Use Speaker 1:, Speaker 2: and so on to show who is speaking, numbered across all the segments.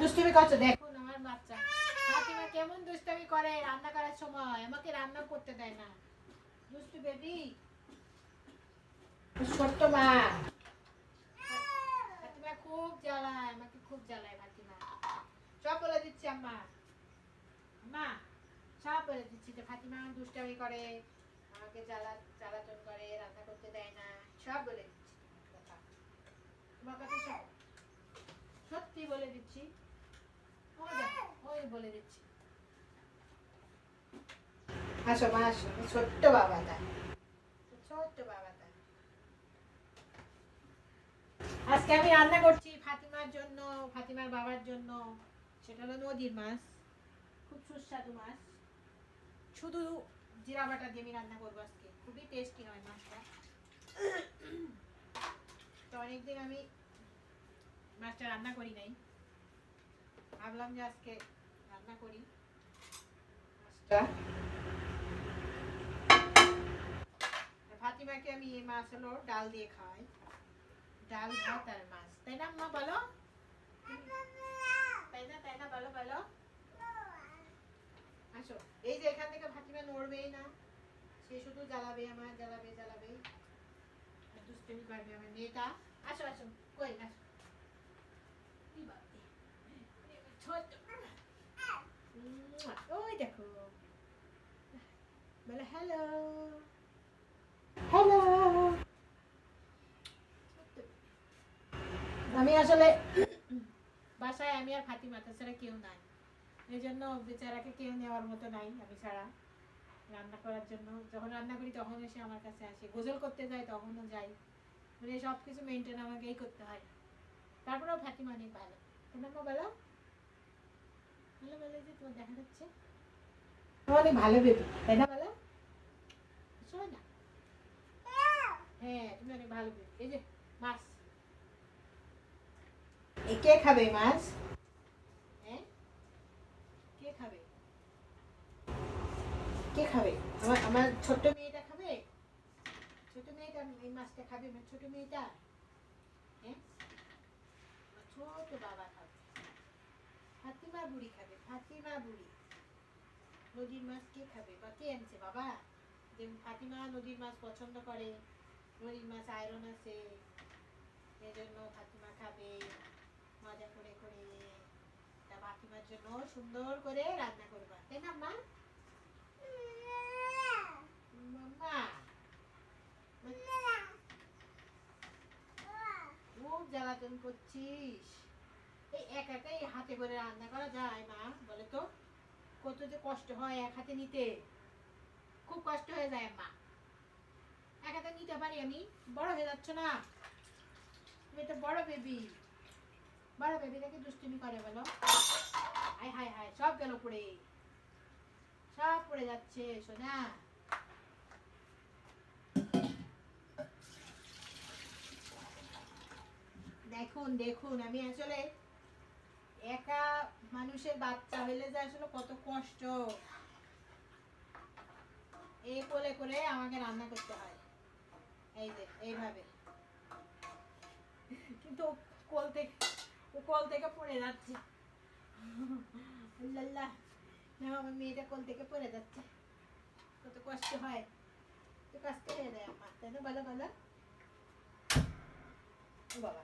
Speaker 1: দুষ্টুমি করছো? দেখুন আমার বাচ্চা ফাতিমা কেমন দুষ্টুমি করে রান্না করার সময়, আমাকে রান্না করতে দেয় না। দুষ্টু বেবি, ছোট্ট মা। ফাতিমা খুব জ্বালায়, আমাকে খুব জ্বালায় ফাতিমা। সব বলে দিচ্ছি আম্মা, মা সব বলে দিচ্ছি যে ফাতিমা দুষ্টামি করে, আমাকে জ্বালাতন করে, রান্না করতে দেয় না, সব বলে দিচ্ছি কথা। তোমার কাছে সব সত্যি বলে দিচ্ছি। ওই দেখো, ওই বলে দিচ্ছি। আসো মা আসো, ছোট্ট বাবাটা, ছোট্ট বাবাটা। আজকে আমি রান্না করছি ফাতিমার জন্য, ফাতিমার বাবার জন্য। সেটা হলো নদীর মাছ, খুব সুস্বাদু মাছ। শুধু জিরা বাটা দিয়ে আমি রান্না করবো আজকে, খুবই টেস্টি হয় মাছটা। তো অনেকদিন আমি মাছটা রান্না করি নাই, ভাবলাম যে আজকে রান্না করি মাছটা। ফাতিমাকে আমি এই মাছ হলো ডাল দিয়ে খাওয়াই, ডাল ভাত আর মাছ, তাই না আম্মা বলো? তাই না, তাই না, বলো বলো। আসো, এই যে এখান থেকে ফাতিমা নড়বেই না, সে শুধু জ্বালাবে, আমার জ্বালাবে জ্বালাবে, আর দুষ্টুমি করবে আমার মেয়েটা। আসো আসো, কই আসো। ছোট, ওই দেখো, বলে হ্যালো হ্যালো। আমি আসলে বাসায় আমি আর ফাতিমা ছাড়া কেউ নাই, এই জন্য বেচারাকে কেউ নেওয়ার মতো নাই আমি ছাড়া রান্না করার জন্য। যখন রান্না করি তখন এসে আমার কাছে আসে, গোসল করতে যায় তখনও যাই, মানে সব কিছু মেনটেন আমাকেই করতে হয়। তারপরেও ফাতিমা অনেক ভালো, তোমার বলো ভালো ভালো, যে তোমার দেখা যাচ্ছে অনেক ভালো বেবি, তাই না বলো? শোনো না, হ্যাঁ তুমি অনেক ভালো বেবি। এই যে মাছ, কে খাবে মাছ? হ্যাঁ, কে খাবে? কে খাবে? আমার আমার ছোট্ট মেয়েটা খাবে, ছোট মেয়েটা এই মাছটা খাবে, আমার ছোট মেয়েটা। হ্যাঁ, ছোট বাবা খাবে, ফাতিমা বুড়ি খাবে, ফাতিমা বুড়ি। নদীর মাছ কে খাবে বা কে আনছে বাবা? যে ফাতিমা নদীর মাছ পছন্দ করে, নদীর মাছ আয়রন আছে, এজন্য ফাতিমা খাবে মজা করে করে। তা ফাতিমার জন্য সুন্দর করে রান্না করবা, তাই না মা? মাম্মা খুব জ্বালাতন করছিস, এই এক একাই হাতে করে রান্না করা যায় মা? বলে তো কত যে কষ্ট হয় এক হাতে নিতে, খুব কষ্ট হয়ে যায় মা। এক হাতে নিতে পারি আমি? বড় হয়ে যাচ্ছ না তুমি, তো বড় বেবি, বড় বেবি দেখে দুষ্টুমি করে বলো। হাই হাই হাই, সব গেল পড়ে, সব পড়ে যাচ্ছে সোনা। দেখুন দেখুন, আমি আসলে একা মানুষের বাচ্চা হইলে যে আসলে কত কষ্ট, এই কোলে করে আমাকে রান্না করতে হয়, এই যে এইভাবে। কিন্তু কোল থেকে পড়ে যাচ্ছে, আল্লাহ, আমার মেয়েটা কোল থেকে পড়ে যাচ্ছে, কত কষ্ট হয়, তো কষ্ট হয়ে যায় আমার, তাই না বলো বলো। বাবা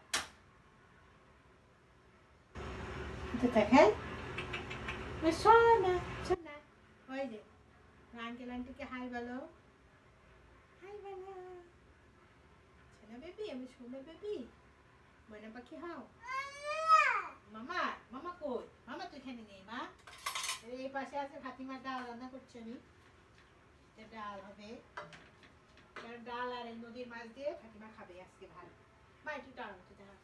Speaker 1: দেখেন সোনা সোনা, ওই যে আঙ্কেল আন্টিকে হাই বলো, হাই বলো। সোনা বেবি, আমি সোনা বেবি, ময়না পাখি হাও। মামা, মামা কই? মামা তো এখানে নেই মা, এই পাশে আছে ফাতিমার ডাল রান্না করছি আমি, ডাল হবে, ডাল আর এই নদীর মাছ দিয়ে ফাতিমা খাবে আজকে ভাত। মা একটু ডাল হচ্ছে দেখা,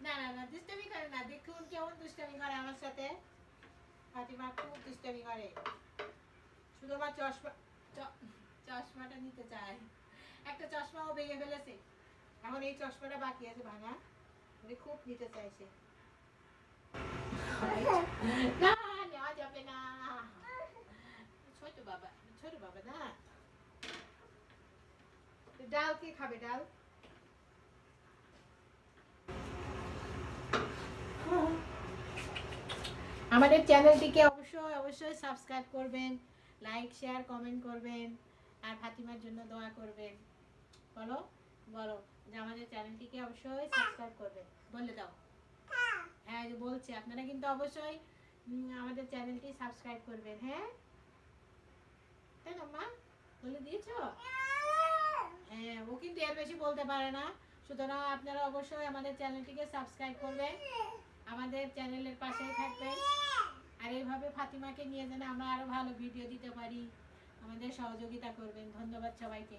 Speaker 1: না না না দুষ্টামি করে না, দেখুন কেমন দুষ্টামি করে আমার সাথে। ফাতিমা খুব দুষ্টামি করে, শুধু আমার চশমাটা নিতে চায়, একটা চশমাও ভেঙে ফেলেছে, এখন এই চশমাটা বাকি আছে ভাঙা, মানে খুব নিতে চাইছে। না নেওয়া যাবে না, ছোট বাবা, ছোট বাবা না, ডাল কে খাবে ডাল? আমাদের চ্যানেলটিকে অবশ্যই অবশ্যই সাবস্ক্রাইব করবেন, লাইক শেয়ার কমেন্ট করবেন, আর ফাতিমার জন্য দোয়া করবেন। বলো বলো যে আমাদের চ্যানেলটিকে অবশ্যই সাবস্ক্রাইব করবেন, বলে দাও। হ্যাঁ যে বলছি, আপনারা কিন্তু অবশ্যই আমাদের চ্যানেলটি সাবস্ক্রাইব করবেন। হ্যাঁ তাই না মা, বলে দিয়েছো? হ্যাঁ ও কিন্তু এর বেশি বলতে পারে না, সুতরাং আপনারা অবশ্যই আমাদের চ্যানেলটিকে সাবস্ক্রাইব করবেন, আমাদের চ্যানেলের পাশেই থাকবেন, আর এইভাবে ফাতিমাকে নিয়ে যেন আমরা আরো ভালো ভিডিও দিতে পারি, আমাদের সহযোগিতা করবেন। ধন্যবাদ সবাইকে।